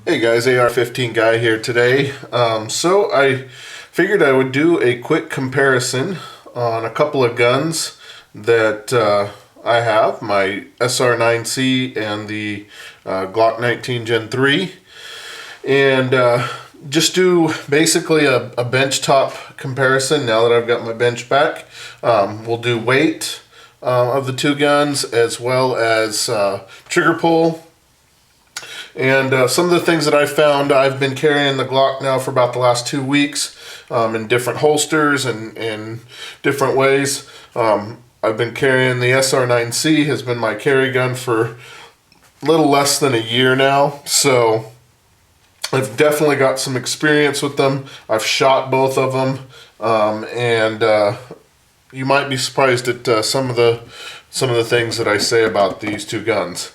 Hey guys, AR-15 guy here today. So I figured I would do a quick comparison on a couple of guns that I have, my SR9c and the Glock 19 Gen 3, and just do basically a benchtop comparison now that I've got my bench back. We'll do weight of the two guns as well as trigger pull. And some of the things that I found, I've been carrying the Glock now for about the last 2 weeks in different holsters and in different ways. I've been carrying the SR9c, has been my carry gun for a little less than a year now. So I've definitely got some experience with them. I've shot both of them, and you might be surprised at some of the things that I say about these two guns.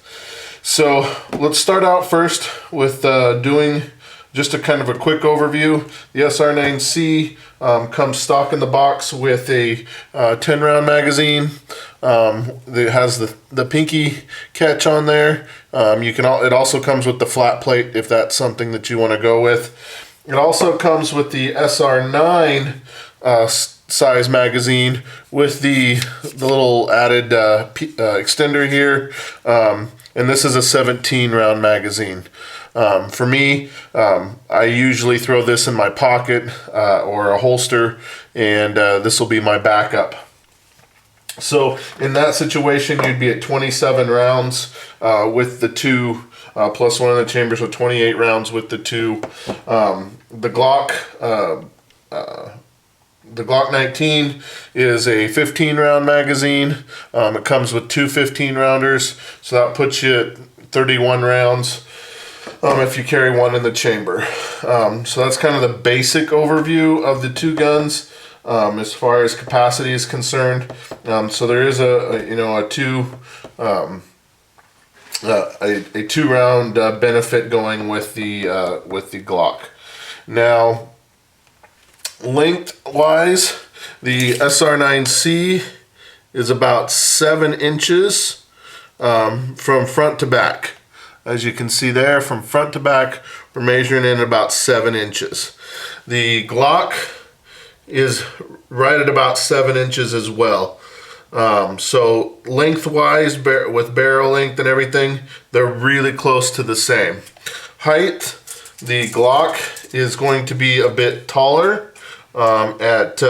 So let's start out first with doing just a kind of a quick overview. The SR9c comes stock in the box with a 10-round magazine. It has the pinky catch on there. It also comes with the flat plate if that's something that you want to go with. It also comes with the SR9 size magazine with the little added extender here. And this is a 17-round magazine. For me, I usually throw this in my pocket or a holster, and this will be my backup. So in that situation, you'd be at 27 rounds with the two, plus one of the chambers, with 28 rounds with the two. The Glock 19 is a 15-round magazine. It comes with two 15-rounders, so that puts you at 31 rounds if you carry one in the chamber. So that's kind of the basic overview of the two guns as far as capacity is concerned. So there is a two-round benefit going with the Glock. Now, length-wise, the SR9c is about 7 inches from front to back. As you can see there, from front to back, we're measuring in about 7 inches. The Glock is right at about 7 inches as well. So length-wise, with barrel length and everything, they're really close to the same. Height, the Glock is going to be a bit taller, at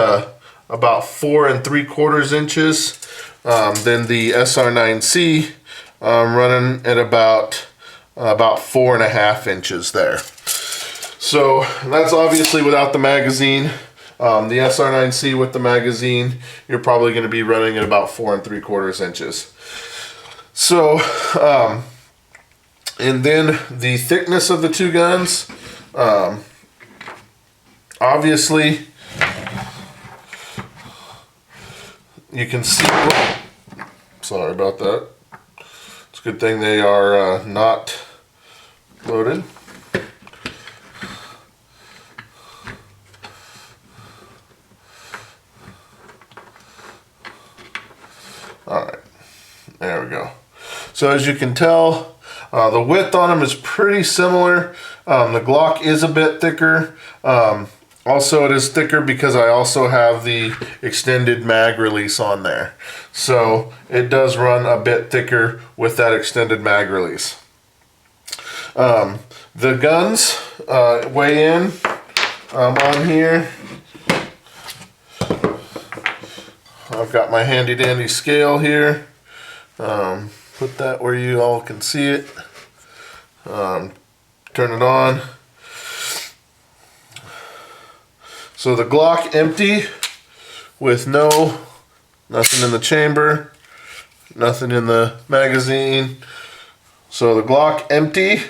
about 4 3/4 inches. Then the SR9c running at about 4.5 inches there. So that's obviously without the magazine. The SR9c with the magazine, you're probably going to be running at about 4 3/4 inches. So, and then the thickness of the two guns, obviously, you can see, sorry about that. It's a good thing they are not loaded. All right, there we go. So as you can tell, the width on them is pretty similar. The Glock is a bit thicker. Also, it is thicker because I also have the extended mag release on there. So it does run a bit thicker with that extended mag release. The guns weigh in on here. I've got my handy dandy scale here. Put that where you all can see it. Turn it on. So the Glock empty with nothing in the chamber, nothing in the magazine. So the Glock empty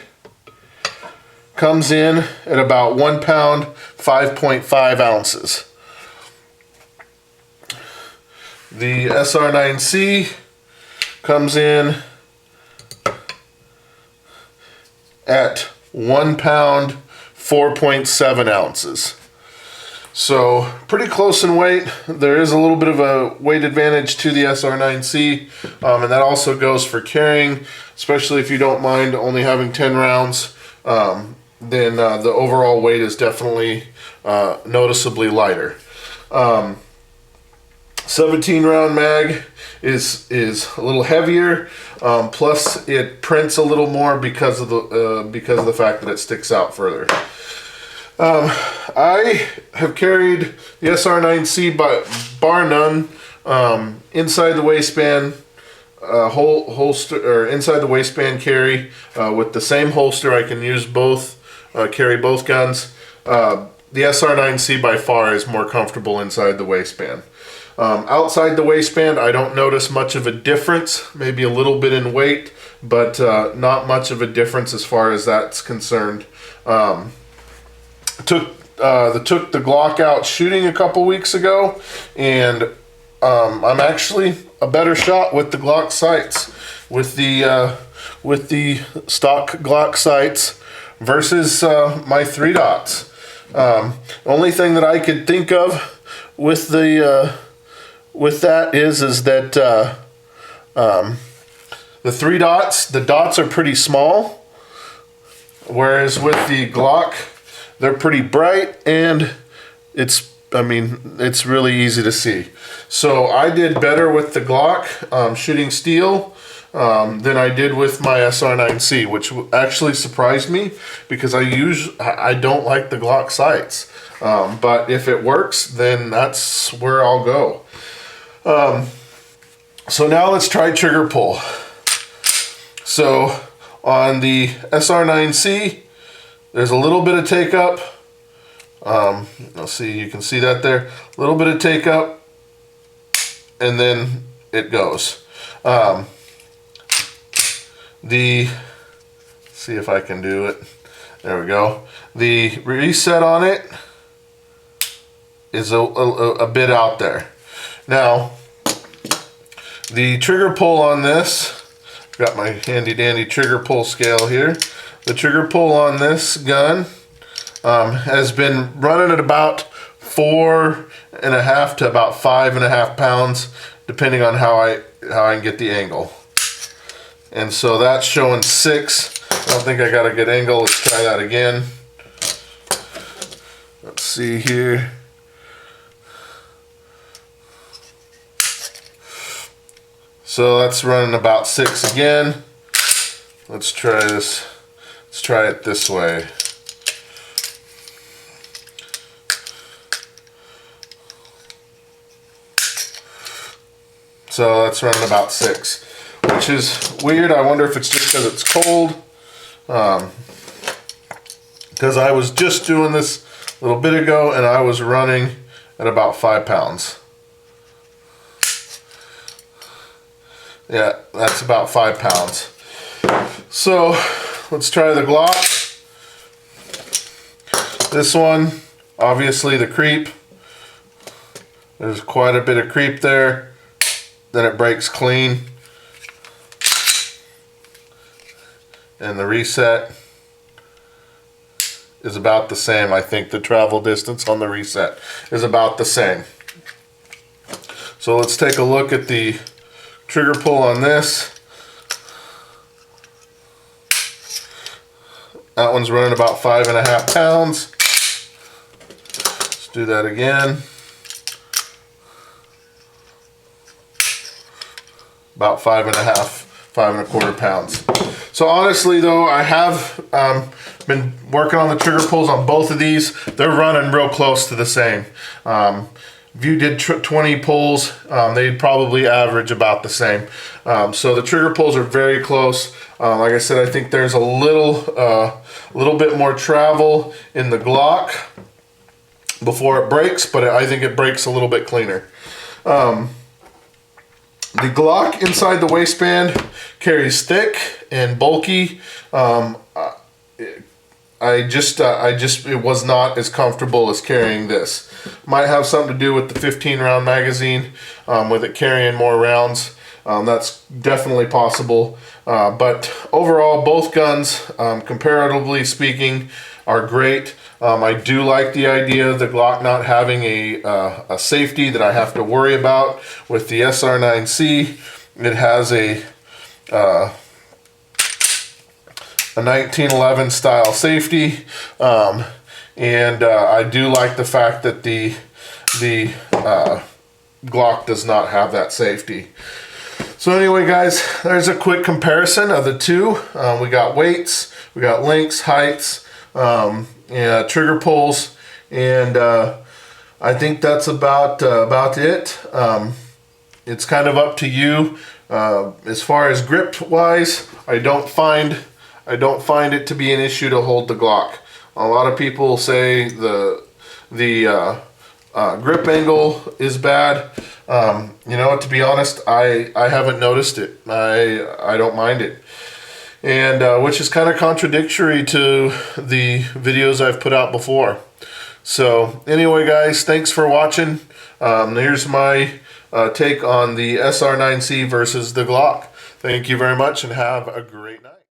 comes in at about 1 pound, 5.5 ounces. The SR9c comes in at 1 pound, 4.7 ounces. So pretty close in weight. There is a little bit of a weight advantage to the SR9c, and that also goes for carrying, especially if you don't mind only having 10 rounds. then the overall weight is definitely noticeably lighter. 17 round mag is a little heavier, plus it prints a little more because of the fact that it sticks out further. I have carried the SR9c bar none inside the waistband holster, or inside the waistband carry with the same holster. I can use both, carry both guns. The SR9c by far is more comfortable inside the waistband. Outside the waistband, I don't notice much of a difference, maybe a little bit in weight, but not much of a difference as far as that's concerned. Took the Glock out shooting a couple weeks ago, and I'm actually a better shot with the Glock sights, with the stock Glock sights versus my 3 dots. Only thing that I could think of with that is that the 3 dots, the dots are pretty small, whereas with the Glock, they're pretty bright, and it's really easy to see. So I did better with the Glock shooting steel than I did with my SR9c, which actually surprised me because I don't like the Glock sights. But if it works, then that's where I'll go. So now let's try trigger pull. So on the SR9c, there's a little bit of take up. You can see that there. A little bit of take up, and then it goes. See if I can do it. There we go. The reset on it is a bit out there. Now, the trigger pull on this, got my handy dandy trigger pull scale here. The trigger pull on this gun has been running at about 4.5 to about 5.5 pounds, depending on how I can get the angle. And so that's showing 6. I don't think I got a good angle. Let's try that again. Let's see here. So that's running about 6 again. Let's try this. Let's try it this way. So that's running about 6, which is weird. I wonder if it's just because it's cold. Because I was just doing this a little bit ago, and I was running at about 5 pounds. Yeah, that's about 5 pounds. So let's try the Glock. This one, obviously the creep. There's quite a bit of creep there. Then it breaks clean. And the reset is about the same. I think the travel distance on the reset is about the same. So let's take a look at the trigger pull on this. That one's running about 5.5 pounds. Let's do that again. About 5.25 pounds. So honestly though, I have been working on the trigger pulls on both of these. They're running real close to the same. If you did 20 pulls, they'd probably average about the same. So the trigger pulls are very close. Like I said, I think there's a little bit more travel in the Glock before it breaks, but I think it breaks a little bit cleaner. The Glock inside the waistband carries thick and bulky. It was not as comfortable as carrying this. Might have something to do with the 15 round magazine, with it carrying more rounds. That's definitely possible. But overall, both guns, comparatively speaking, are great. I do like the idea of the Glock not having a safety that I have to worry about. With the SR9c, it has a 1911 style safety, and I do like the fact that the Glock does not have that safety. So anyway, guys, there's a quick comparison of the two. We got weights, we got lengths, heights, yeah, trigger pulls, and I think that's about it. It's kind of up to you. As far as grip wise, I don't find it to be an issue to hold the Glock. A lot of people say the grip angle is bad. You know, to be honest, I haven't noticed it. I don't mind it, and which is kind of contradictory to the videos I've put out before. So anyway, guys, thanks for watching. Here's my take on the SR9c versus the Glock. Thank you very much and have a great night.